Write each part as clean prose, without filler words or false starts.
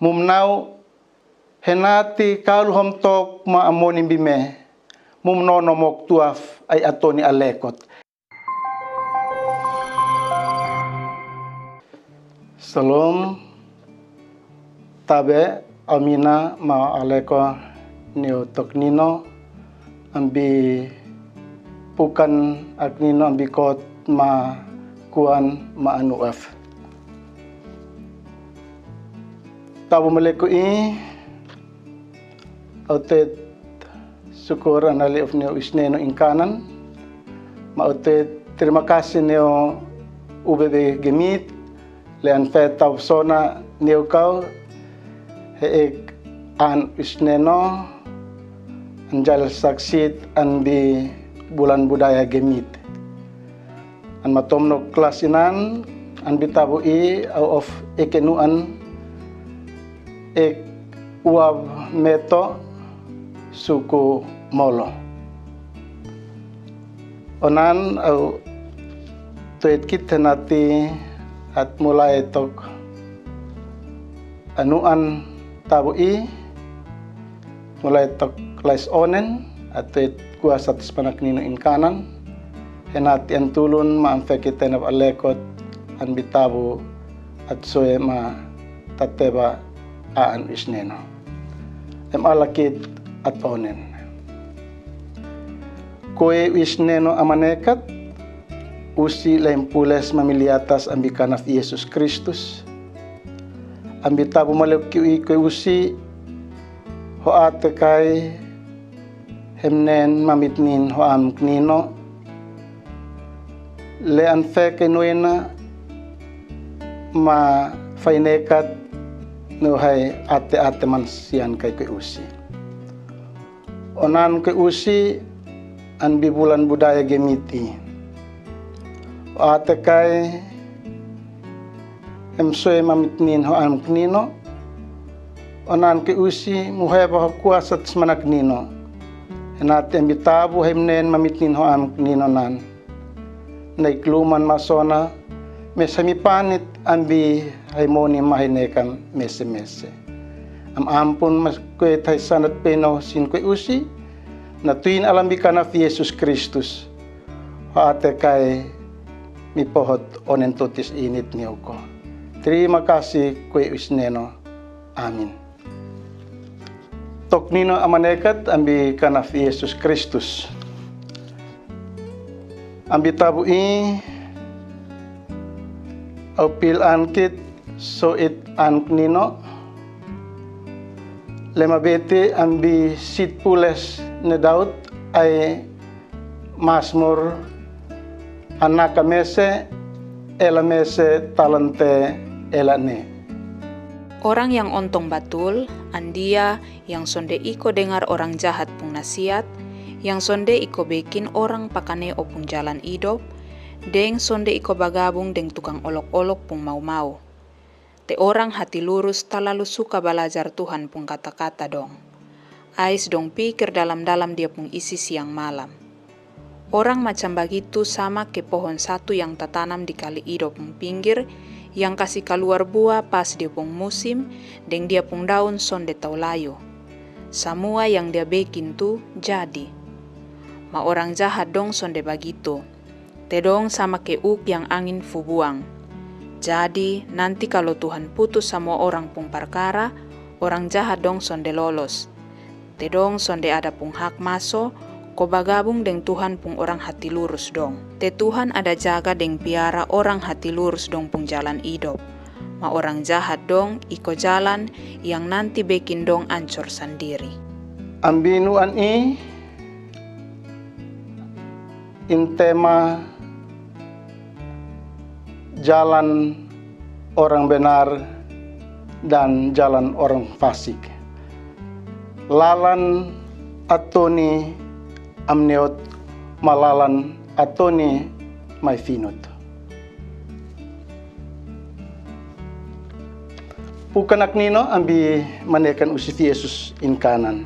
Mumnau henati kaluhom tok maamonim bime. Mumnono mok tuaf ay atoni alekot. Salam tabe amina ma aleko neo toknino ambi pukan aknino ambi kot ma kuan ma anuaf. Tabu maleko autet syukur anali of neo isneno ingkanan. Mautet terima kasih neo UBB Gemit lean fetaw sona neo kau heek an isneno anjal saksit anbi bulan budaya Gemit. An matomno klasinan anbi tabu au of ekenuan ek uab meto suku molo. Onan au tuet kita nati at mulai tok anuan tabu mulai tok lais onen at tuet kuasa tispanak nino inkanan henati antulun maamfe kita nab alekot an bitabu at soe ma tateba aan isneno. Alakit at onen. Koe isneno amanekat usi lempules mamiliatas ambikanaf Yesus Kristus. Ambitabu maleki koe usi hoate kai hemnen mamitnin hoam knino le anfe kenuena ma fainekat no hai ate man sian kai ke usi. Onan ke usi anbi bulan budaya Gemiti. Ate kai emsoe mamitnin ho am knino. Onan ke usi muheba kuasa tsmanak nino. Enate ambitabu hemnen mamitnin ho am knino nan. Naikluman masona mesamipanit ambi haimoni mahinekan mese-mese. Am ampun mas kue tay sanat peno sin kue usi na tuin alambikan of Yesus Kristus. Haate kay mipohot onen tutis init niyo ko. Terima kasih kue usneno. Amin. Toknino amanekat ambi kanaf Yesus Kristus. Ambi tabu Opil ankit so it anknino lemabete ambi sit pules ne Daud ay masmur anaka mese ela mese talante elane. Orang yang ontong batul, andia yang sonde iko dengar orang jahat pung nasihat, yang sonde iko bikin orang pakane opung jalan hidup, deng sonde iko bagabung deng tukang olok-olok pung mau-mau. Te orang hati lurus talalu suka belajar Tuhan pung kata-kata dong. Ais dong pikir dalam-dalam dia pung isi siang malam. Orang macam begitu sama ke pohon satu yang tertanam di kali hidup pung pinggir, yang kasih keluar buah pas dia pung musim, deng dia pung daun sonde tau layu. Semua yang dia bikin tuh jadi. Ma orang jahat dong sonde begitu. Tedong sama ke uk yang angin fu buang. Jadi nanti kalau Tuhan putus semua orang pung perkara, orang jahat dong sonde lolos. Tedong sonde ada pung hak maso, ko bagabung deng Tuhan pung orang hati lurus dong. Te Tuhan ada jaga deng piara orang hati lurus dong pung jalan hidup. Ma orang jahat dong iko jalan yang nanti bikin dong ancur sendiri. Ambinuan intema jalan orang benar dan jalan orang fasik. Lalan atoni amneot malalan atoni maifinot. Pukanak nino ambi manekan usif Yesus in kanan.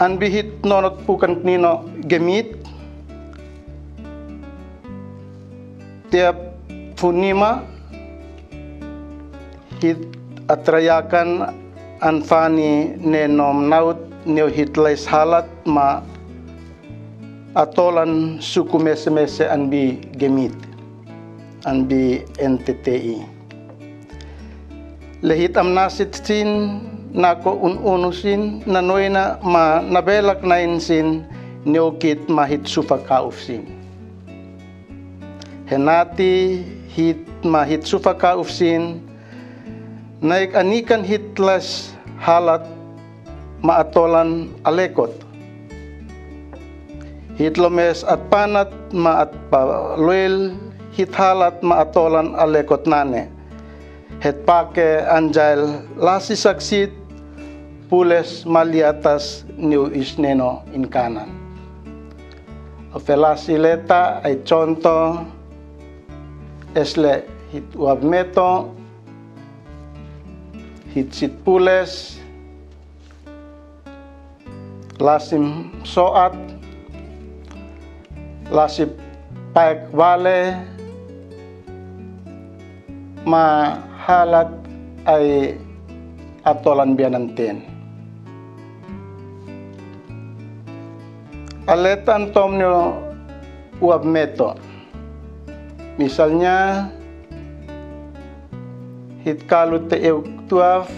Anbihit nonot pukan nino gemit tiap punima hit atrayakan anfani nenom naut neo hitlais halat ma atolan suku mese-mese anbi gemit anbi NTTI lehit amnasit sin nako unusin nanoina ma nabelak nain sin neokit mahit sufakauf sin henati hit mahit sufakauf sin naik anikan hitlas halat maatolan alekot hitlomes at panat maat paluel hithalat maatolan alekot nane het pake anjail lasi saksit pules maliatas new isneno in kanan ofelasi leta ay conto esle hit uabmeto hit sit pules lasim soat lasip paek vale ma halat ay atolan biananten aletan tomnyo uab meto misalnya hit kalut te euk tuaf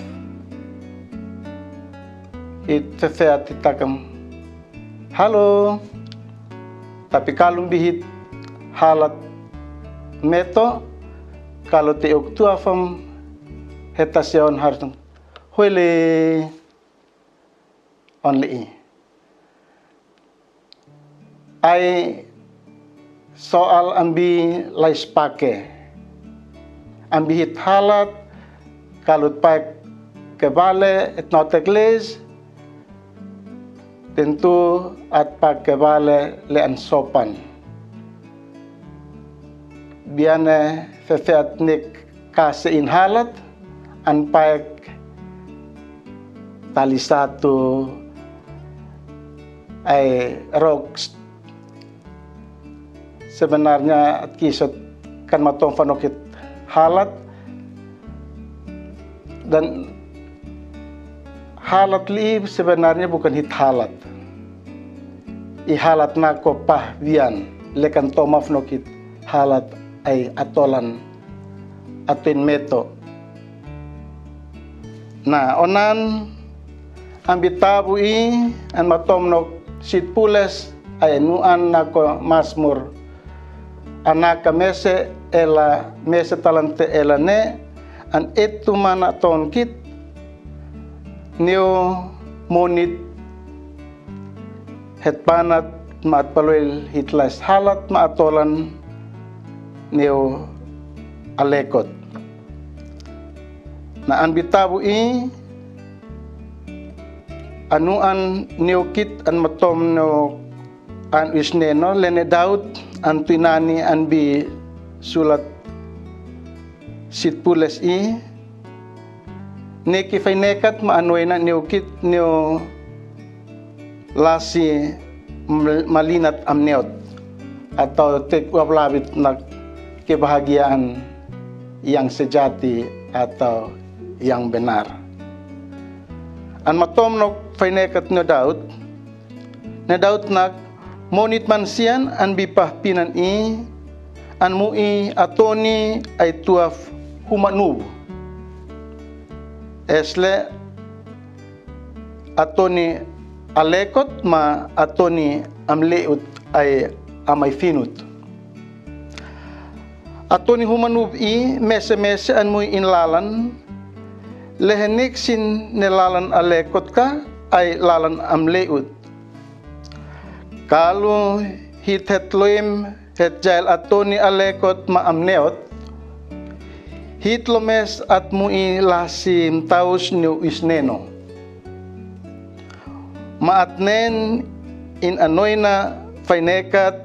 hit fefeat itakam halo tapi kalung bihit halat meto kalau te euk tuafam hetasyon hartung huele only ay soal ambi lais pake ambi hit halat kalut paek kebale et notekles tentu at paek kebale lean sopan biane fefeat nik kasein halat an paek tali satu ay rok sebenarnya kisot kan matong fanokit halat dan halat li sebenarnya bukan hit halat ihalat nako pahvian lekan tomaf nokit halat ay atolan atin meto na onan ambitabu i an matom nok sit pules ay nuan nako masmur anaka mese ela mese talante ela ne an etu mana ton kit neo monit het panat maat paluel hitlas halat maatolan neo alekot na an bitabu i anuan neo kit an matom no an isneno lene daud an tinani an bi sulat sit pules i neki fay nekat maanoy na neokit neo lasi malinat amneot atau tek wablabit na kebahagiaan yang sejati atau yang benar an matom nok fay nekat no Daud na Daud nak monit mansian an bipah pinan i an mui atoni ay tuaf humanub esle atoni alekot ma atoni amleut ay amay finut atoni humanub i mese-mese an mui inlalan lehenik sin nelalan alekot ka ay lalan amleut kalau hit hetloim het jail atoni alekot maamneot hit lomes at mui lasim taus new isneno maatnen in anoina fainekat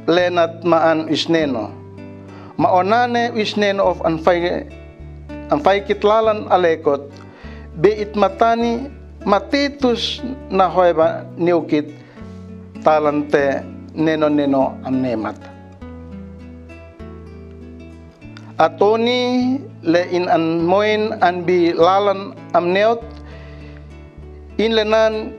lenat maan isneno maonane isneno of anfay kitlalan alekot beit matani matitus na hoeba niukit talante neno amnemat atoni le in an moin an bi lalan am neot in lenan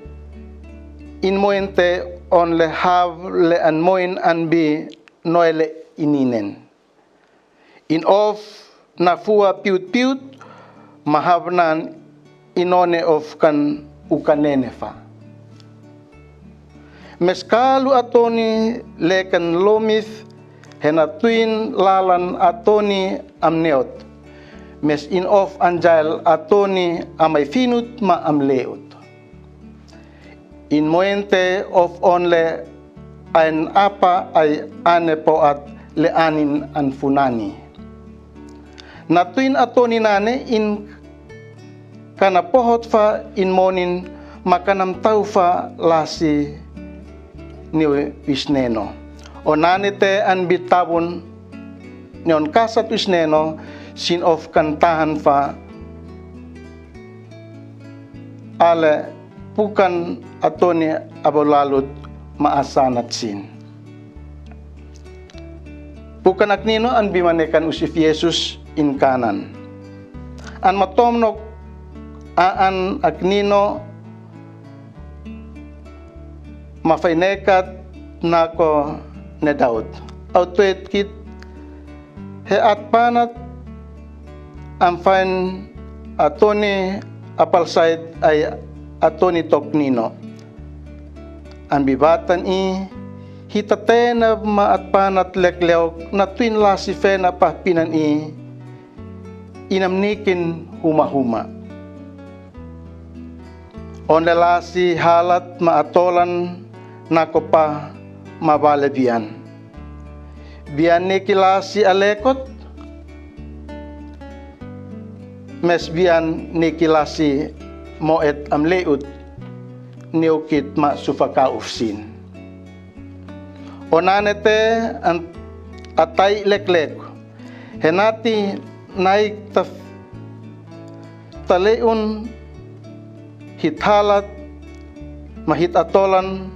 in moin te on le hav le an moin an bi noile ininen in of na fua piut mahavnan inone of kan ukanene fa meskalu atoni lekan lomith henatuin lalan atoni amneot mes in of anjail atoni amay finut ma amleot in moente of onle an apa ay ane po at leanin an funani natuin atoni nane in kanapohot fa in monin makanam tau fa lasi ni wisneno onanite an bitabon nyon kasat wisneno sin of kantahan fa ale bukan atoni abolalut maasanat sin bukan aknino an bimanekan usif Yesus in kanan an matomnok aan aknino mafainekat nako ne Daud autuet kit he atpanat amfain atoni apalsait ay atoni toknino an bibatan i hitatena maatpanat lekleok na twin lasifena pahpinan i inamnikin huma-huma onlelasi halat maatolan nako pa mabale bian nikilasi alekot mes bian nikilasi moet amleut niukit ma sufaka ufsin onanete an atay leklek henati naik taleun hithalat mahit atolan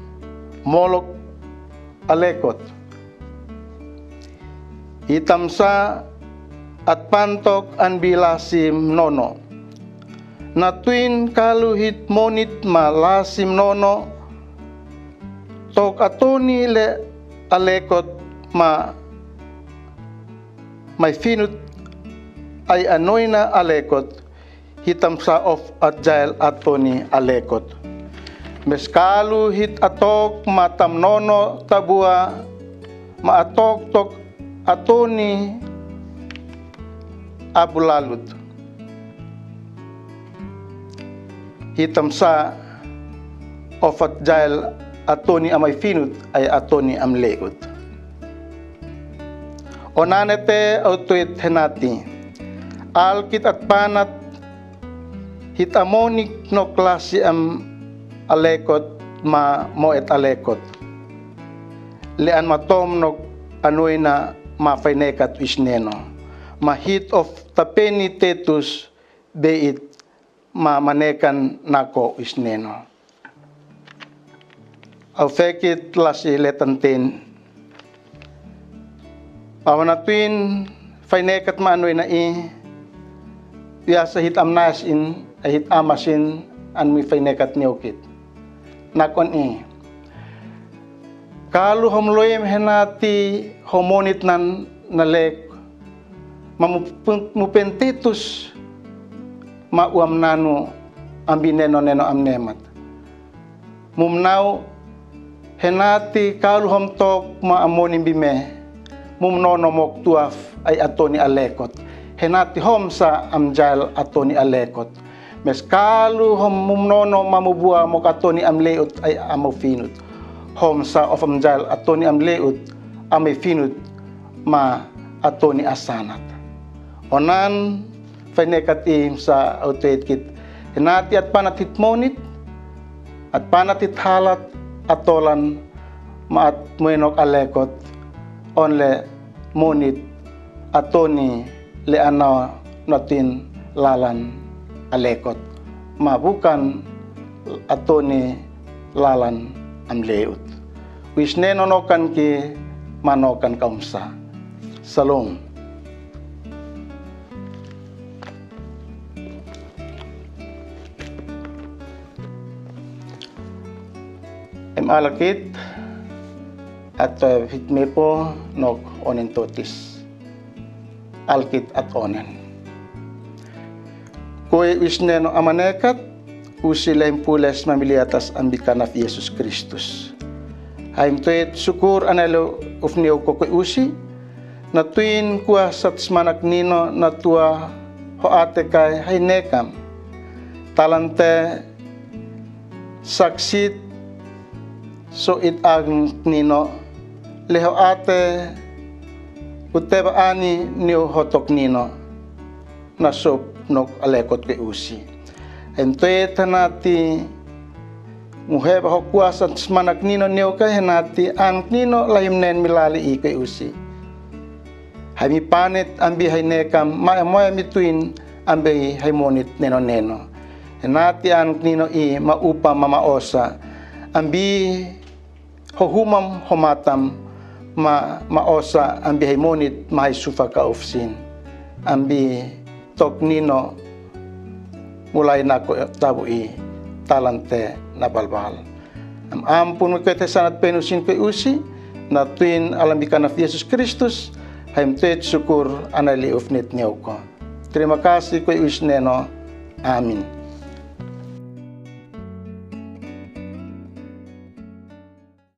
molok alekot itamsa at pantok an bilasim nono natuin kaluhit monit malasim nono tok atoni le alekot may finut ay anoy na alekot hitamsa of agile atoni alekot meskalu hit atok matam nono tabua maatok tok atoni abulalut hitamsa of agile atoni amay finut ay atoni amleut onanete autuit henati alkit at panat hitamonik no klase am alekot ma moet alekot lean matom no anoy na mafainekat wisneno mahit of tapeni tetus beit mamanekan nako wisneno aufekit lasi letantin awanatwin fainekat maanoy na biasa hit amnas in hit amasin an mi fainekat niukit nakon kalu homloyem henati homonit nan nalek mamupentitus mauam nanu ambineno neno amnemat mumnau henati kalu homtok maamonim bime mumnono mok tuaf ay atoni alekot henati hom sa amjal atoni alekot mes kalu hom mumnono mamubua mok atoni amleut ay amofinut hom sa of amjal atoni amleut ame finut ma atoni asanat onan fainekat sa autet kit henati at panatit monit at panatit halat atolan maat muenok alekot onle monit atoni le ana natin lalan alekot mabukan atoni lalan amleut wisneno nokan ki manokan kaumsa salom alakit at hitme po nok onen totis alkit at onen. Kue wisne no amanekat usilaim pules mamiliatas ambikanaf Yesus Kristus. Haim tuit syukur analo ufniu ko usi na tuin kuah satsmanak nino na tua hoate kay hainekam talante saksit so it ang nino leho ate uteba ani niyo hotok nino na sop nok alekot ke usi entoy tanati muhe ba kuasa smanak nino niyo kay henati ang nino lahimnen milali ke usi hami panet ambi hainekam maamoy mituin ambi haimonit neno henati ang nino maupa mamaosa ambi hohumam homatam maosa ambi haimonit mahay sufa ka ofsin ambi tok nino mulai nako tabu talante na balbal ampun kete sanat penusin ke usi na tuin alambikan of Yesus Kristus haim tuit syukur anali ufnit niyo ko. Terima kasih ko usneno. Amin.